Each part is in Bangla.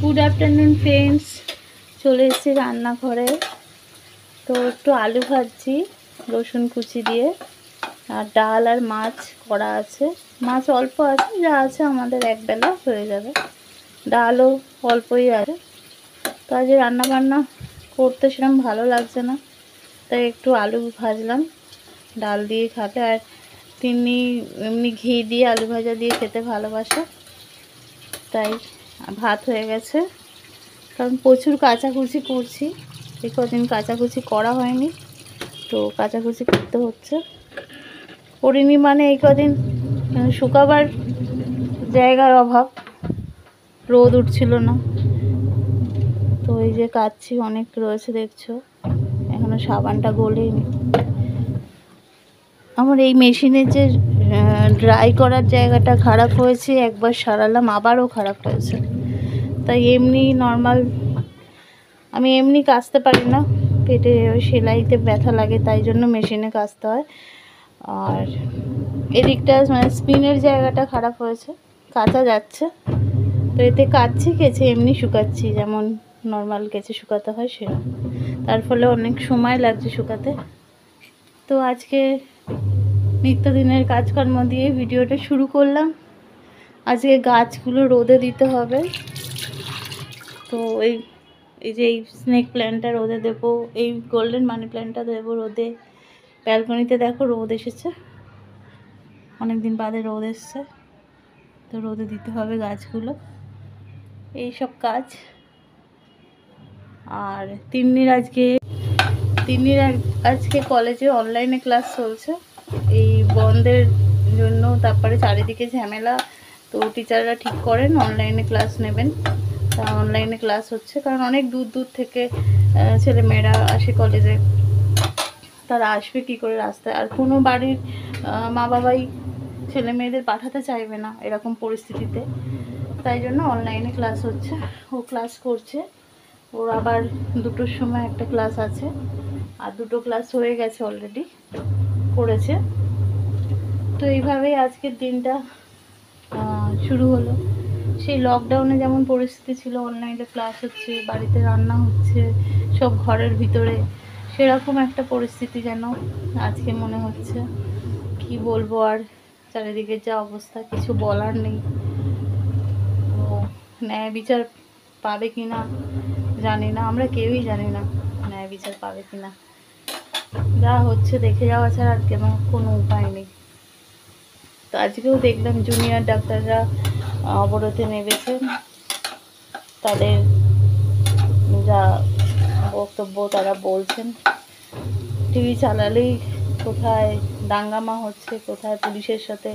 গুড আফটারনুন ফ্রেন্ডস, চলে এসেছি রান্নাঘরে। তো একটু আলু ভাজছি রসুন কুচি দিয়ে, আর ডাল আর মাছ করা আছে। মাছ অল্প আছে, যা আছে আমাদের একবেলা হয়ে যাবে। ডালও অল্পই আছে। তো আজ রান্নাবান্না করতে সেরকম ভালো লাগছে না, তাই একটু আলু ভাজলাম, ডাল দিয়ে খাবে। আর তিনি এমনি ঘি দিয়ে আলু ভাজা দিয়ে খেতে ভালোবাসে, তাই ভাত হয়ে গেছে। কারণ প্রচুর কাচাকুচি করছি, এই কদিন কাচাকুচি করা হয়নি, তো কাচাকুচি করতে হচ্ছে। করিনি মানে এই কদিন শুকাবার জায়গার অভাব, রোদ উঠছিল না। তো এই যে কাচ্ছি, অনেক রয়েছে দেখছো, এখনো সাবানটা গলেনি। আমার এই মেশিনের যে ড্রাই করার জায়গাটা খারাপ হয়েছে, একবার সারালাম আবারও খারাপ হয়েছে। তাই এমনি নর্মাল আমি এমনি কাচতে পারি না, পেটে সেলাইতে ব্যথা লাগে, তাই জন্য মেশিনে কাচতে হয়। আর এদিকটা মানে স্পিনের জায়গাটা খারাপ হয়েছে, কাচা যাচ্ছে। তো এতে কাচছি, কেচে এমনি শুকাচ্ছি, যেমন নর্মাল কেচে শুকাতে হয় সেরকম। তার ফলে অনেক সময় লাগছে শুকাতে। তো আজকে নিত্যদিনের কাজকর্ম দিয়ে ভিডিওটা শুরু করলাম। আজকে গাছগুলো রোদে দিতে হবে। তো এই যে এই স্নেক প্ল্যান্টটা রোদে দেবো, এই গোল্ডেন মানি প্ল্যান্টটা দেবো রোদে। ব্যালকনিতে দেখো রোদ এসেছে, অনেক দিন বাদে রোদ এসছে, তো রোদে দিতে হবে গাছগুলো, এই সব কাজ। আর তিন্নির আজকে কলেজে অনলাইনে ক্লাস চলছে এই বন্ধের জন্য। তারপরে চারিদিকে ঝামেলা, তো টিচাররা ঠিক করেন অনলাইনে ক্লাস নেবেন। তা অনলাইনে ক্লাস হচ্ছে, কারণ অনেক দূর দূর থেকে ছেলেমেয়েরা আসে কলেজে, তারা আসবে কী করে রাস্তায়। আর কোনো বাড়ির মা বাবাই ছেলে মেয়েদের পাঠাতে চাইবে না এরকম পরিস্থিতিতে, তাই জন্য অনলাইনে ক্লাস হচ্ছে। ও ক্লাস করছে, ওর আবার 2টোর সময় একটা ক্লাস আছে, আর 2টো ক্লাস হয়ে গেছে অলরেডি করেছে। তো এইভাবেই আজকের দিনটা শুরু হলো। সেই লকডাউনে যেমন পরিস্থিতি ছিল, অনলাইনে ক্লাস হচ্ছে, বাড়িতে রান্না হচ্ছে, সব ঘরের ভিতরে, সেরকম একটা পরিস্থিতি যেন আজকে মনে হচ্ছে। কি বলবো আর, চারিদিকে যা অবস্থা, কিছু বলার নেই। তো ন্যায় বিচার পাবে কি না জানি না, আমরা কেউই জানি না ন্যায় বিচার পাবে কি না। যা হচ্ছে দেখে যাওয়া ছাড়া আর কোনো উপায় নেই। তো আজকেও দেখলাম জুনিয়র ডাক্তাররা অবরোধে নেমেছেন, তাদের যা বক্তব্য তারা বলছেন। টিভি চালালেই কোথায় দাঙ্গামা হচ্ছে, কোথায় পুলিশের সাথে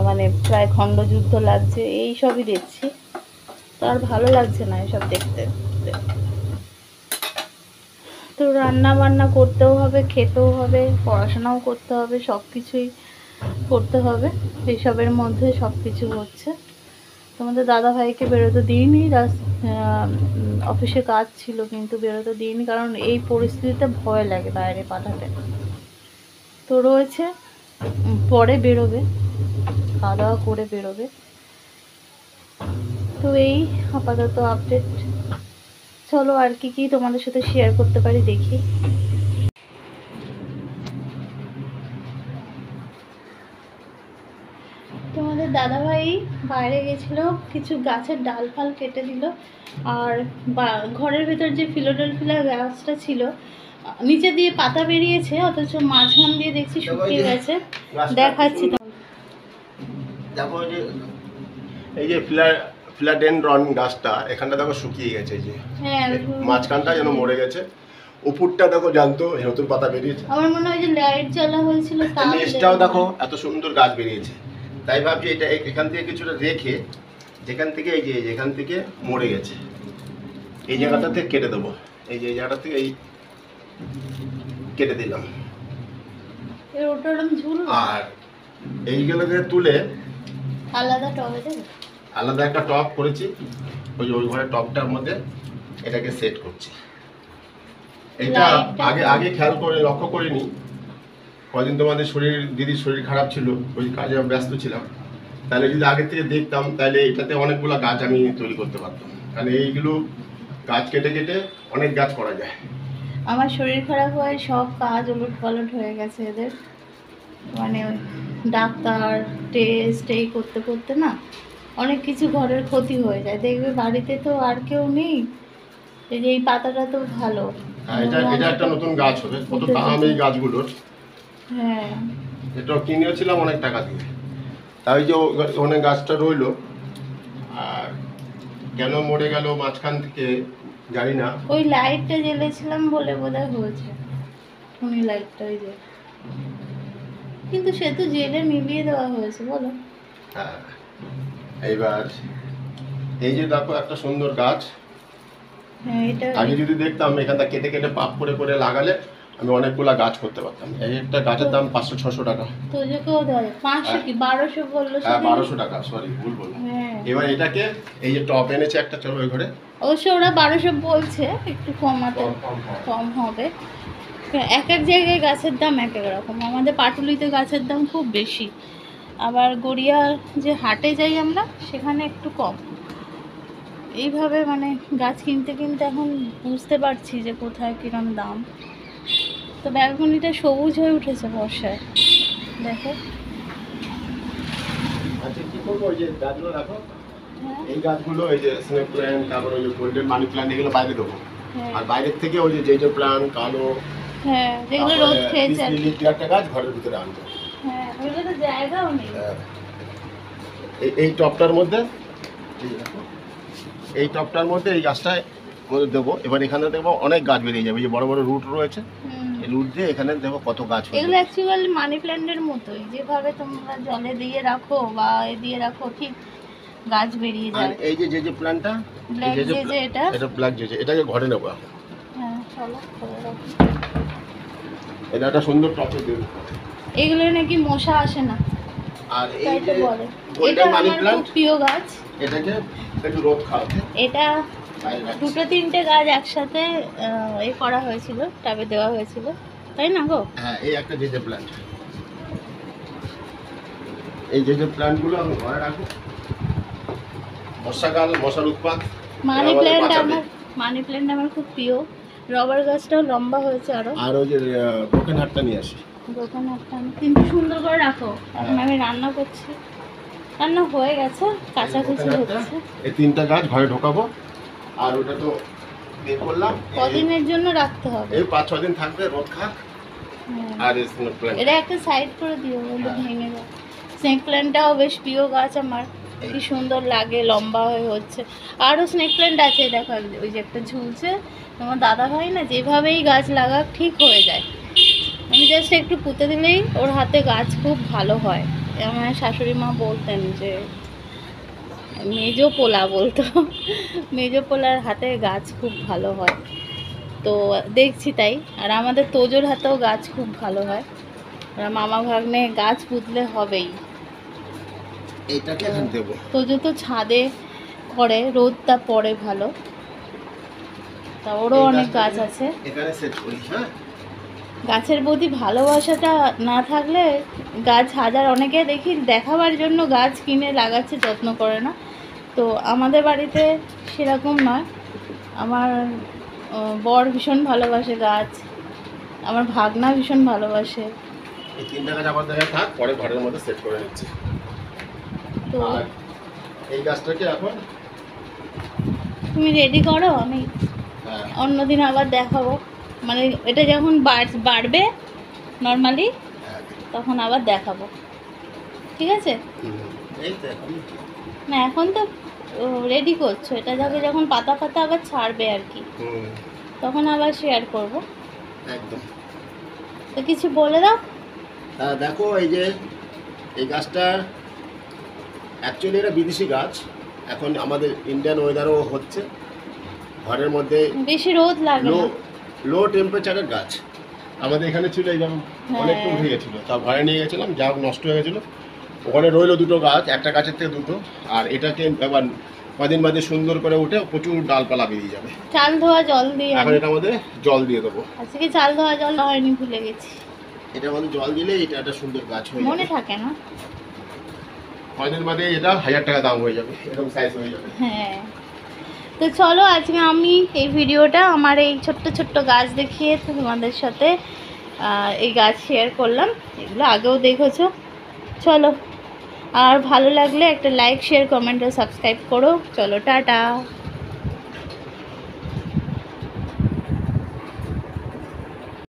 মানে প্রায় খণ্ডযুদ্ধ লাগছে, এই সবই দেখছি। তো আর ভালো লাগছে না এসব দেখতে। তো রান্না বান্না করতেও হবে, খেতেও হবে, পড়াশোনাও করতে হবে, সব কিছুই করতে হবে। এইসবের মধ্যে সব কিছু হচ্ছে। তোমাদের দাদা ভাইকে বেরোতে দিইনি, অফিসে কাজ ছিল কিন্তু বেরোতে দিইনি, কারণ এই পরিস্থিতিতে ভয় লাগে বাইরে পাঠাতে। তো রয়েছে, পরে বেরোবে, খাওয়া দাওয়া করে বেরোবে। তো এই আপাতত আপডেট। চলো আর কি তোমাদের সাথে শেয়ার করতে পারি দেখি। তোমাদের দাদাভাই বাইরে গেছিল, কিছু গাছের ডাল ফাল কেটে দিল। আর ঘরের ভেতর যে ফিলোডেলফিয়া গাছটা ছিল, নিচে দিয়ে পাতা বেরিয়েছে, অথচ মাঝখান দিয়ে দেখছি শুকিয়ে গেছে। দেখাচ্ছি তো, দেখো এই যে ফিলাডেনড্রন গাছটা এখানটা দেখো শুকিয়ে গেছে, এই যে হ্যাঁ মাঝখানটা যেন মরে গেছে, উপরটা দেখো জানতো নতুন পাতা বেরিয়েছে। আমার মনে হয় যে লাইট জ্বালা হয়েছিল, নিচটাও দেখো এত সুন্দর গাছ বেরিয়েছে। তাই ভাবছি এটা এখান থেকে কিছুটা রেখে, যেখান থেকে এই যে এখান থেকে মরে গেছে এই জায়গাটা থেকে কেটে দেবো। এই যে এই জায়গাটা থেকে এই কেটে দিলাম, আর এইগুলোকে তুলে আলাদা একটা টপ করেছি। ওই ঘরের টপটার মধ্যে এটাকে সেট করছি। এটা আগে খেয়াল করে লক্ষ্য করিনি, কদিন তোমাদের দিদির শরীর খারাপ ছিল, ওই কাজে ব্যস্ত ছিলাম, তাহলে যদি আগে থেকে দেখতাম তাহলে এটাতে অনেকগুলো গাছ আমি তৈরি করতে পারতাম, কারণ এইগুলো গাছ কেটে কেটে অনেক গাছ করা যায়। আমার শরীর খারাপ হয়, সব কাজ ওলট পালট হয়ে গেছে এদের, মানে ওই ডাক্তার টেস্ট এই করতে করতে না অনেক কিছু ঘরের ক্ষতি হয়ে যায়। দেখবে বাড়িতে তো আর কেউ নেই, এই যে এই পাতাটা তো ভালো। হ্যাঁ, এটা একটা নতুন গাছ হবে, কত দাম এই গাছগুলোর। হ্যাঁ, এটা কিনেছিলাম অনেক টাকা দিয়ে, তাই যে ওখানে গাছটা রইলো। আর কেন মরে গেল মাঝখান থেকে জানি না। ওই লাইটটা জ্বেলেছিলাম বলে বোধহয় হয়েছে, টুনি লাইটটা ওই যে, কিন্তু সে তো জেলে নিভিয়ে দেওয়া হয়েছে বলো। হ্যাঁ, এইবার এই যে দেখো একটা সুন্দর গাছ। হ্যাঁ, এটা আগে যদি দেখতাম এখানটা কেটে কেটে পাপ করে করে লাগালে আমি অনেকগুলা গাছ করতে পারতাম। এই একটা গাছের দাম 500-600 টাকা। তো যে কেউ দেয় 500 কি 1200 বললো হ্যাঁ, সেদিন। 1200 টাকা, সরি ভুল বললাম। হ্যাঁ, এবার এটাকে এই যে টপ এনেছে একটা, চলো ওই ঘরে অবশ্য ওরা 1200 বলছে, একটু কমাতে কম হবে। এক এক জায়গায় গাছের দাম এক এক রকম। আমাদের পাটুলিতে গাছের দাম খুব বেশি, আবার গড়িয়া যে হাটে যাই আমরা সেখানে একটু কম। এইভাবে মানে গাছ কিনতে কিনতে এখন বুঝতে পারছি যে কোথায় কিরম দাম। তো ব্যালকনিটা সবুজ হয়ে উঠেছে বর্ষায়, দেখো। আচ্ছা কি করবো, ওই যে গাছগুলো রাখো, হ্যাঁ, এই গাছগুলো এই যে স্নেক প্ল্যান্ট, তারপর ওই যে গোল্ডেন মানি প্ল্যান্ট, এগুলো বাইরে দেবো। হ্যাঁ, আর বাইরের থেকে ওই যে জেজো প্ল্যান্ট, কালো, হ্যাঁ, যেগুলো রোদ খেয়েছে আর কি। একটা গাছ ঘরের ভিতরে আনবো। হ্যাঁ, ওইগুলো তো জায়গাও নেই। হ্যাঁ। এই টপটার মধ্যে, এই যে দেখো, এই টপটার মধ্যে এই গাছটায় মধ্যে দেবো। এবার এখানে দেখবো অনেক গাছ বেরিয়ে যাবে, এই যে বড় বড় রুট রয়েছে, হুম। এই রুট দিয়ে এখানে দেখবো কত গাছ হয়ে এগুলো যাবে। অ্যাকচুয়ালি মানি প্ল্যান্টের মতোই, যেভাবে তোমরা জলে দিয়ে রাখো বা এ দিয়ে রাখো ঠিক গাছ বেরিয়ে আর যায়। এই যে যে প্ল্যান্টটা, ব্ল্যাক যে যে এটা, এটা ব্ল্যাক জেজে, এটাকে ঘরে নেবো এখন। হ্যাঁ চলো করে রাখো। এটা একটা সুন্দর টপে দেবো। এগুলো নাকি মশা আসে না, আর এই তাই তো যে বলে। এটা গোল্ডেন মানি আমার খুব প্ল্যান্ট, প্রিয় গাছ। এটাকে একটু রোদ খাওয়াতে এটা বাইরে রাখছি। দুটো তিনটে গাছ একসাথে এ করা হয়েছিল, টাবে দেওয়া হয়েছিল, তাই না গো? হ্যাঁ, এই একটা জেজে প্ল্যান্ট, এই জেজে প্ল্যান্টগুলো আমি ঘরে রাখবো। বর্ষাকাল, মশার উৎপাত। মানি আমাদের প্ল্যান্ট বাঁচাবে। আমার মানি প্ল্যান্ট আমার খুব প্রিয়। রবার গাছটাও লম্বা হয়েছে আরো। আর ওই যে ব্রোকেন হার্টটা নিয়ে আসি। দোকানে একটা কিন্তু সুন্দর করে রাখো। এখন আমি রান্না করছি, রান্না হয়ে গেছে, কাঁচাকুচি হচ্ছে। এই তিনটা গাছ ঘরে ঢোকাবো। আর ওটা তো বের করলাম, কদিনের জন্য রাখতে হবে? এই 5-6 দিন থাকবে, রোদ খাক। হ্যাঁ। আর এই স্নেক প্ল্যান্ট, এটা একটা সাইড করে দিও, বলে হ্যাঁ। ভেঙে যায়। স্নেক প্ল্যান্টটাও বেশ প্রিয় গাছ আমার, কি সুন্দর লাগে, লম্বা হয়ে হচ্ছে। আরও স্নেক প্ল্যান্ট আছে, দেখো ওই যে একটা ঝুলছে। তোমার দাদা ভাই না যেভাবেই গাছ লাগাক ঠিক হয়ে যায়, আমি জাস্ট একটু পুঁতে দিলেই ওর হাতে গাছ খুব ভালো হয়। আমার শাশুড়ি মা বলতেন যে মেজো পোলা বলতো, মেজো পোলার হাতে গাছ খুব ভালো হয়। তো দেখছি তাই, আর আমাদের তোজোর হাতেও গাছ খুব ভালো হয়। আর মামা ভাগ্নে গাছ পুঁতলে হবেই। এইটাকে এখানে দেবো। তোজো তো ছাদে করে, রোদটা পড়ে ভালো, তা ওরও এই অনেক গাছটাকে গাছ আছে। এখানে সেট করি। হ্যাঁ, গাছের প্রতি ভালোবাসাটা না থাকলে গাছ হাজার, অনেকে দেখি দেখাবার জন্য গাছ কিনে লাগাচ্ছে, যত্ন করে না। তো আমাদের বাড়িতে সেরকম নয়। আমার বর ভীষণ ভালোবাসে গাছ, আমার ভাগনা ভীষণ ভালোবাসে। এই তিনটা গাছ আবার দেখা থাক, পরে ঘরের মধ্যে সেট করে নিচ্ছি। তো আর এই গাছটাকে এখন তুমি রেডি করো, আমি হ্যাঁ, অন্যদিন আবার দেখাবো। মানে এটা যখন বাড়বে নর্মালি, হ্যাঁ, তখন আবার দেখাবো, ঠিক আছে? এই তো এখন না এখন তো রেডি করছো, এটা যাকে যখন পাতা পাতা আবার ছাড়বে আর কি, তখন আবার শেয়ার করব। একদম। তো কিছু বলে দাও। দেখো এই যে এই গাছটা অ্যাকচুয়ালি এটা বিদেশি গাছ, এখন আমাদের ইন্ডিয়ান ওয়েদারও হচ্ছে। ঘরের মধ্যে বেশি রোদ লাগে লো না। লো টেম্পারেচারের গাছ আমাদের এখানে ছিল, এই যেমন অনেকটা উঠে গেছিলো, তা ঘরে নিয়ে গেছিলাম, যা হোক নষ্ট হয়ে গেছিলো। ওখানে রইলো দুটো গাছ, একটা গাছের থেকে দুটো। আর এটাকে এবার কদিন বাদে সুন্দর করে উঠে প্রচুর ডালপালা বেরিয়ে যাবে। চাল ধোয়া জল দিয়ে এখন এটা আমাদের জল দিয়ে দেবো। আজকে চাল ধোয়া জল হয়নি, ভুলে গেছি, এটা আমাদের জল দিলে এটা একটা সুন্দর গাছ হয়ে মনে যাবে। থাকে না। কয়দিন বাদে এটা 1000 টাকা দাম হয়ে যাবে, এরকম সাইজ হয়ে যাবে। হ্যাঁ, তো চলো আজকে আমি এই ভিডিওটা আমার এই ছোট্ট ছোট্ট গাছ দেখিয়ে তোমাদের সাথে এই গাছ শেয়ার করলাম। এগুলো আগেও দেখেছো। চলো, আর ভালো লাগলে একটা লাইক, শেয়ার, কমেন্ট আর সাবস্ক্রাইব করো। চলো, টাটা।